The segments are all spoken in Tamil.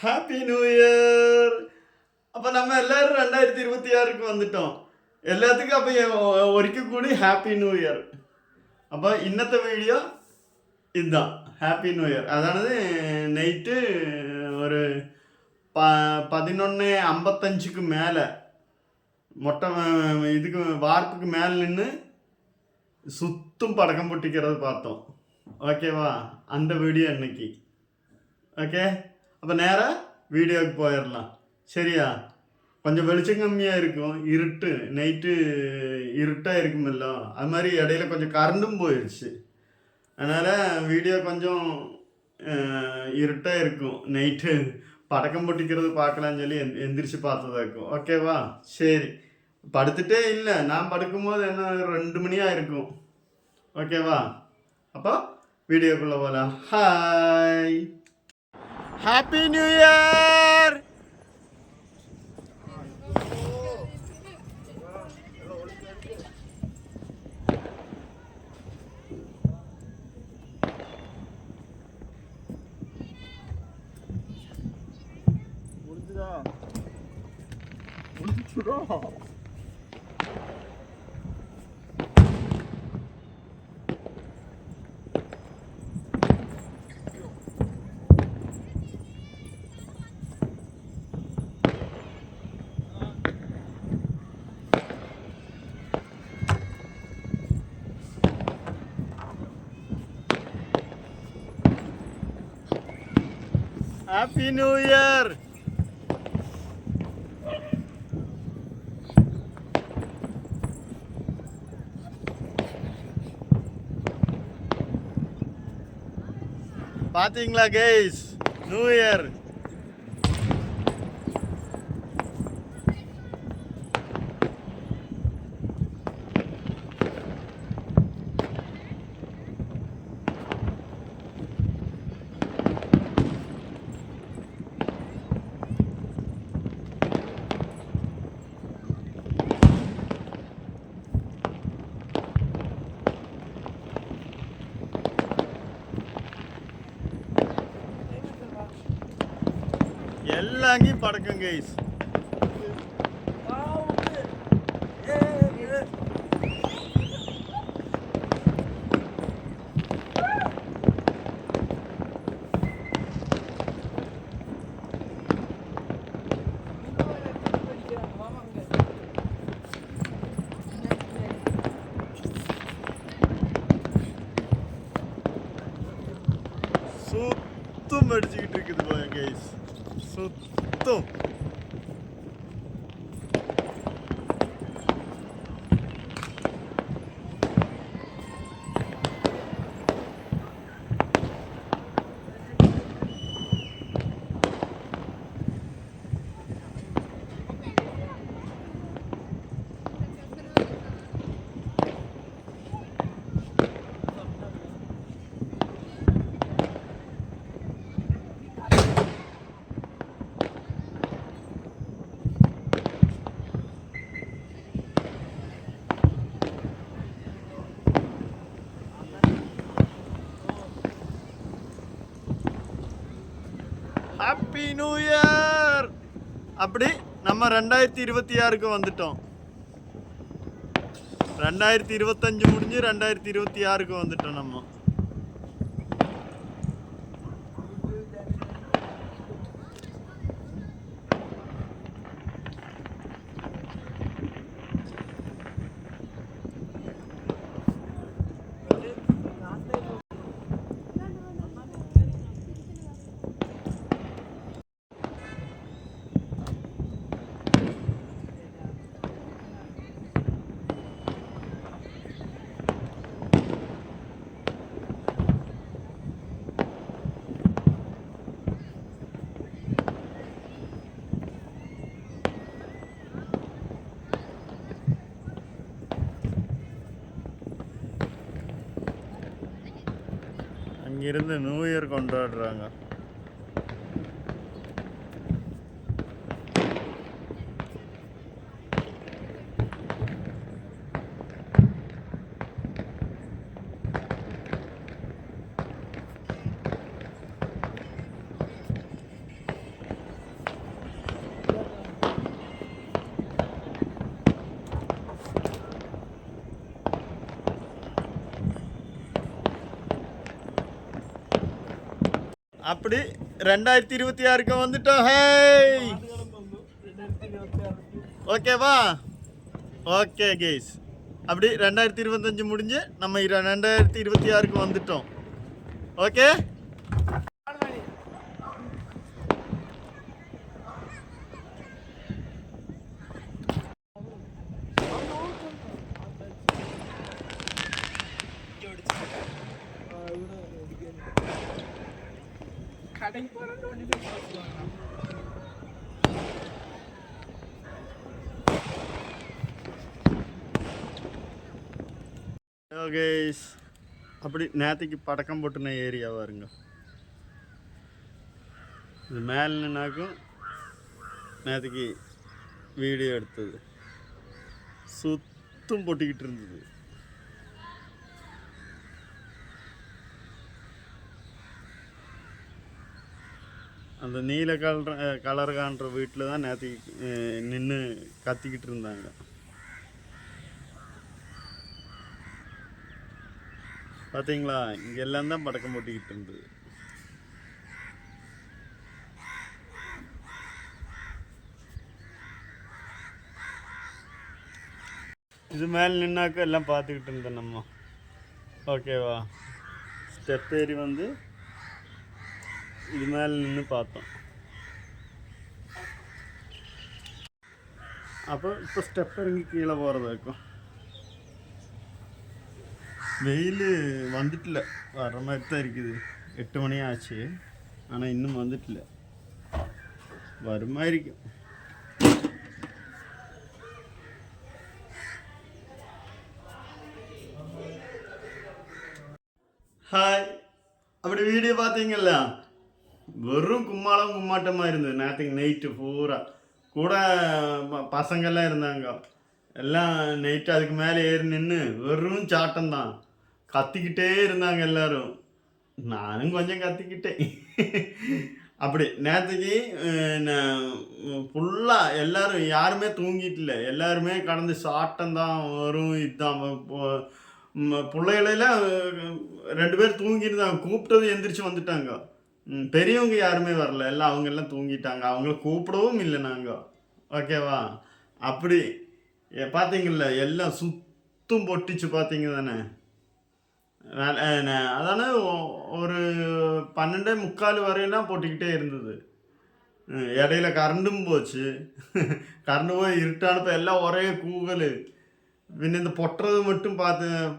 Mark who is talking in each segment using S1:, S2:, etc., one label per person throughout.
S1: Happy new year. அப்போ நம்ம எல்லாரும் 2026க்கு வந்துட்டோம். எல்லாத்துக்கும் அப்போ ஒരിക്കൽ കൂടി ഹാപ്പി ന്യൂ ഇയർ. അപ്പോൾ ഇന്നത്തെ വീഡിയോ இதுதான் ஹாப்பி நியூ இயர். அதானது நைட்டு ஒரு 11:55க்கு மேலே மொட்டை இதுக்கு வார்ப்புக்கு மேலே நின்று சுத்தும் படக்கம் பொட்டிக்கிறது பார்த்தோம். ஓகேவா? அந்த வீடியோ இன்னைக்கு. ஓகே, அப்போ நேராக வீடியோவுக்கு போயிடலாம். சரியா? கொஞ்சம் வெளிச்சம் கம்மியாக இருக்கும், இருட்டு நைட்டு இருட்டாக இருக்குமில்ல, அது மாதிரி இடையில கொஞ்சம் கரண்டும் போயிடுச்சு. அதனால் வீடியோ கொஞ்சம் இருட்டாக இருக்கும். நைட்டு படக்கம் பொட்டிக்கிறது பார்க்கலான்னு சொல்லி எந்திரிச்சு பார்த்ததா இருக்கும். ஓகேவா? சரி, படுத்துட்டே இல்லை, நான் படுக்கும்போது என்ன 2 மணியாக இருக்கும். ஓகேவா? அப்போ வீடியோக்குள்ளே போகலாம். Hi, happy new year. Happy new year. பாத்தீங்களா கைஸ்? New year. எல்லாங்கேயும் படக்கம் கைஸ். சுத்தம் அடிச்சுக்கிட்டு இருக்குது போய் கைஸ், சுத்தம். Happy new year. அப்படி நம்ம 2026க்கு வந்துட்டோம். 2025 முடிஞ்சு 2026க்கு வந்துட்டோம் நம்ம. அங்கிருந்து நியூ இயர் கொண்டாடுறாங்க. அப்படி 2026க்கு வந்துட்டோம். ஹே, ஓகேவா? ஓகே கேஸ், அப்படி 2025 முடிஞ்சு நம்ம 2026க்கு வந்துட்டோம். ஓகே, கேஸ், அப்படி நேற்றுக்கு படக்கம் போட்டுன ஏரியாவாக இருங்க. இது மேலேனாக்கும் நேற்றுக்கு வீடியோ எடுத்தது சுத்தம் பொட்டிக்கிட்டு இருந்தது. அந்த நீல கலர் காண்ற வீட்டில் தான் நேற்றுக்கு நின்று கத்திக்கிட்டு இருந்தாங்க. பார்த்தீங்களா, இங்கே எல்லாம் தான் படக்கம் போட்டிக்கிட்டு இருந்தது. இது மேலே நின்னாக்க எல்லாம் பார்த்துக்கிட்டு இருந்தோம் நம்ம. ஓகேவா? ஸ்டெப் ஏறி வந்து இது மேலே நின்று பார்த்தோம். அப்போ இப்போ ஸ்டெப் இறங்கி கீழே போகிறதா இருக்கும். வெயில் வந்துட்டில்ல, வர்ற மாதிரி தான் இருக்குது. 8 மணி ஆச்சு, ஆனால் இன்னும் வந்துட்டில்ல, வருமா இருக்கும். ஹாய், அப்படி வீடியோ பார்த்தீங்கல்ல, வெறும் கும்மாளம் கும்மாட்டமாக இருந்தது. நேற்றுக்கு நைட்டு பூரா கூட பசங்கள்லாம் இருந்தாங்க. எல்லாம் நைட்டு அதுக்கு மேலே ஏறி நின்று வெறும் சாட்டம்தான், கத்திக்கிட்டே இருந்தாங்க எல்லாரும். நானும் கொஞ்சம் கத்திக்கிட்டேன். அப்படி நேற்றுக்கு ஃபுல்லாக எல்லோரும் யாருமே தூங்கிட்டு இல்லை, எல்லாருமே கடந்து சாட்டம்தான் வரும். இதுதான் பிள்ளைகளெல்லாம் 2 பேர் தூங்கியிருந்தாங்க. கூப்பிட்டது எந்திரிச்சு வந்துட்டாங்க. பெரியவங்க யாருமே வரல, எல்லாம் அவங்க எல்லாம் தூங்கிட்டாங்க. அவங்கள கூப்பிடவும் இல்லை நாங்கள். ஓகேவா? அப்படி பார்த்தீங்கல்ல, எல்லாம் சுத்தம் பொட்டிச்சு. பார்த்தீங்க தானே? அதானே ஒரு 12:45 வரையெல்லாம் போட்டிக்கிட்டே இருந்தது. இடையில கரண்டும் போச்சு. கரண்டு போய் இருட்டானப்போ எல்லாம் ஒரே கூகல். பின்ன இந்த பொட்டுறது மட்டும்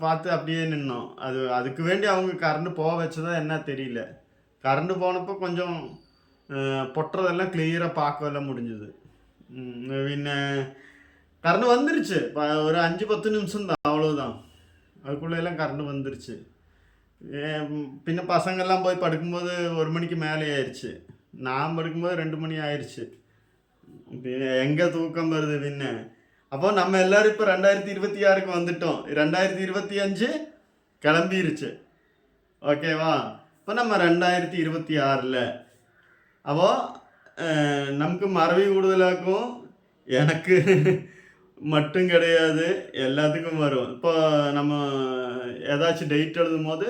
S1: பார்த்து அப்படியே நின்னோம். அதுக்கு வேண்டி அவங்க கரண்டு போக வச்சதா என்ன தெரியல. கரண்டு போனப்போ கொஞ்சம் பொட்டுறதெல்லாம் கிளியராக பார்க்கலாம் முடிஞ்சுது. பின்ன கரண்டு வந்துருச்சு. ஒரு 5-10 நிமிஷம் தான், அவ்வளோதான். அதுக்குள்ளெல்லாம் கரண்டு வந்துருச்சு. பின்ன பசங்கள்லாம் போய் படுக்கும்போது 1 மணிக்கு மேலே ஆயிடுச்சு. நான் படுக்கும்போது 2 மணி ஆயிடுச்சு. எங்கே தூக்கம் வருது பின்ன. அப்போ நம்ம எல்லோரும் இப்போ 2026க்கு வந்துட்டோம். 2025 கிளம்பிருச்சு. ஓகேவா? இப்போ நம்ம 2026ல் அப்போ நமக்கு மறவி கூடுதலாக்கும். எனக்கு மட்டும் கிடையாது, எல்லாத்துக்கும் வரும். இப்போ நம்ம ஏதாச்சும் டேட் எழுதும் போது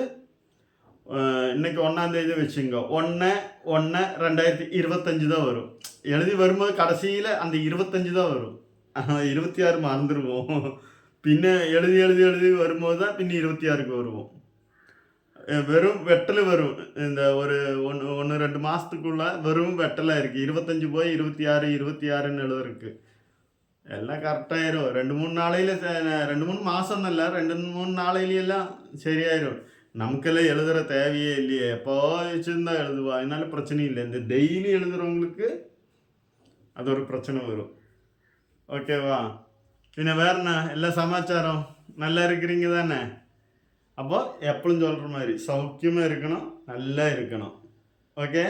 S1: இன்றைக்கி 1ஆம் தேதி வச்சுங்க, 1/1/2025 தான் வரும். எழுதி வரும்போது கடைசியில் அந்த 25 தான் வரும். 26 மறந்துடுவோம். பின்ன எழுதி எழுதி எழுதி வரும்போது தான் பின்ன 26க்கு வருவோம். வெறும் வெட்டல் வரும். இந்த ஒரு 1-2 மாதத்துக்குள்ள வெறும் வெட்டலாக இருக்குது. 25 போய் 26 எழுதுறதுக்கு எல்லாம் கரெக்டாயிரும். 2-3 நாளையில் 2-3 மாதம் இல்லை, 2-3 நாளையிலாம் சரியாயிரும். நமக்கெல்லாம் எழுதுகிற தேவையே இல்லையே, எப்போ வச்சுருந்தா எழுதுவா. அதனால பிரச்சனை இல்லை. இந்த டெய்லி எழுதுகிறவங்களுக்கு அது ஒரு பிரச்சனை வரும். ஓகேவா? பின்ன வேறுண்ணா எல்லாம் சமாச்சாரம் நல்லா இருக்கிறீங்க தானே? அப்போ எப்பளும் சொல்கிற மாதிரி சௌக்கியமாக இருக்கணும், நல்லா இருக்கணும். ஓகே,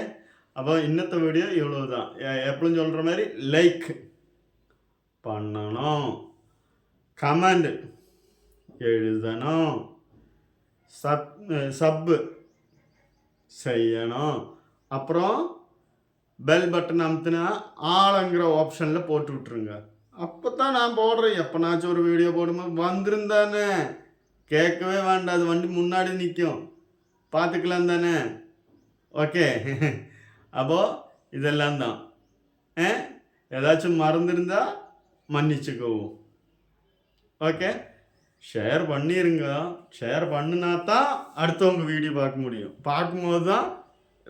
S1: அப்போ இன்னத்த வீடியோ இவ்வளோ தான். எப்பளும் சொல்கிற மாதிரி லைக் பண்ணணும், கமெண்ட் எழுதணும், சப்பு செய்யணும். அப்புறம் பெல் பட்டன் அமுத்துனா ஆளுங்கிற ஆப்ஷனில் போட்டு விட்ருங்க. அப்போ தான் நான் போடுறேன். எப்போனாச்சும் ஒரு வீடியோ போடும்போது வந்துருந்தானே, கேட்கவே வேண்டாம். அது வண்டி முன்னாடி நிற்கும், பார்த்துக்கலாம் தானே? ஓகே. அப்போ இதெல்லாம் தான். ஏதாச்சும் மறந்துருந்தா மன்னிச்சுக்கவும். ஓகே. ஷேர் பண்ணிருங்க. ஷேர் பண்ணுனா தான் அடுத்தவங்க வீடியோ பார்க்க முடியும். பார்க்கும்போது தான்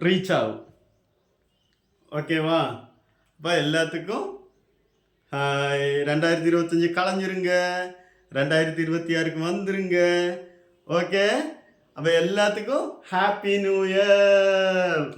S1: ரீச் ஆகும். ஓகேவா? அப்போ எல்லாத்துக்கும் 2025 களைஞ்சிருங்க. 2026க்கு வந்துருங்க. ஓகே. அப்போ எல்லாத்துக்கும் ஹாப்பி நியூ இயர்.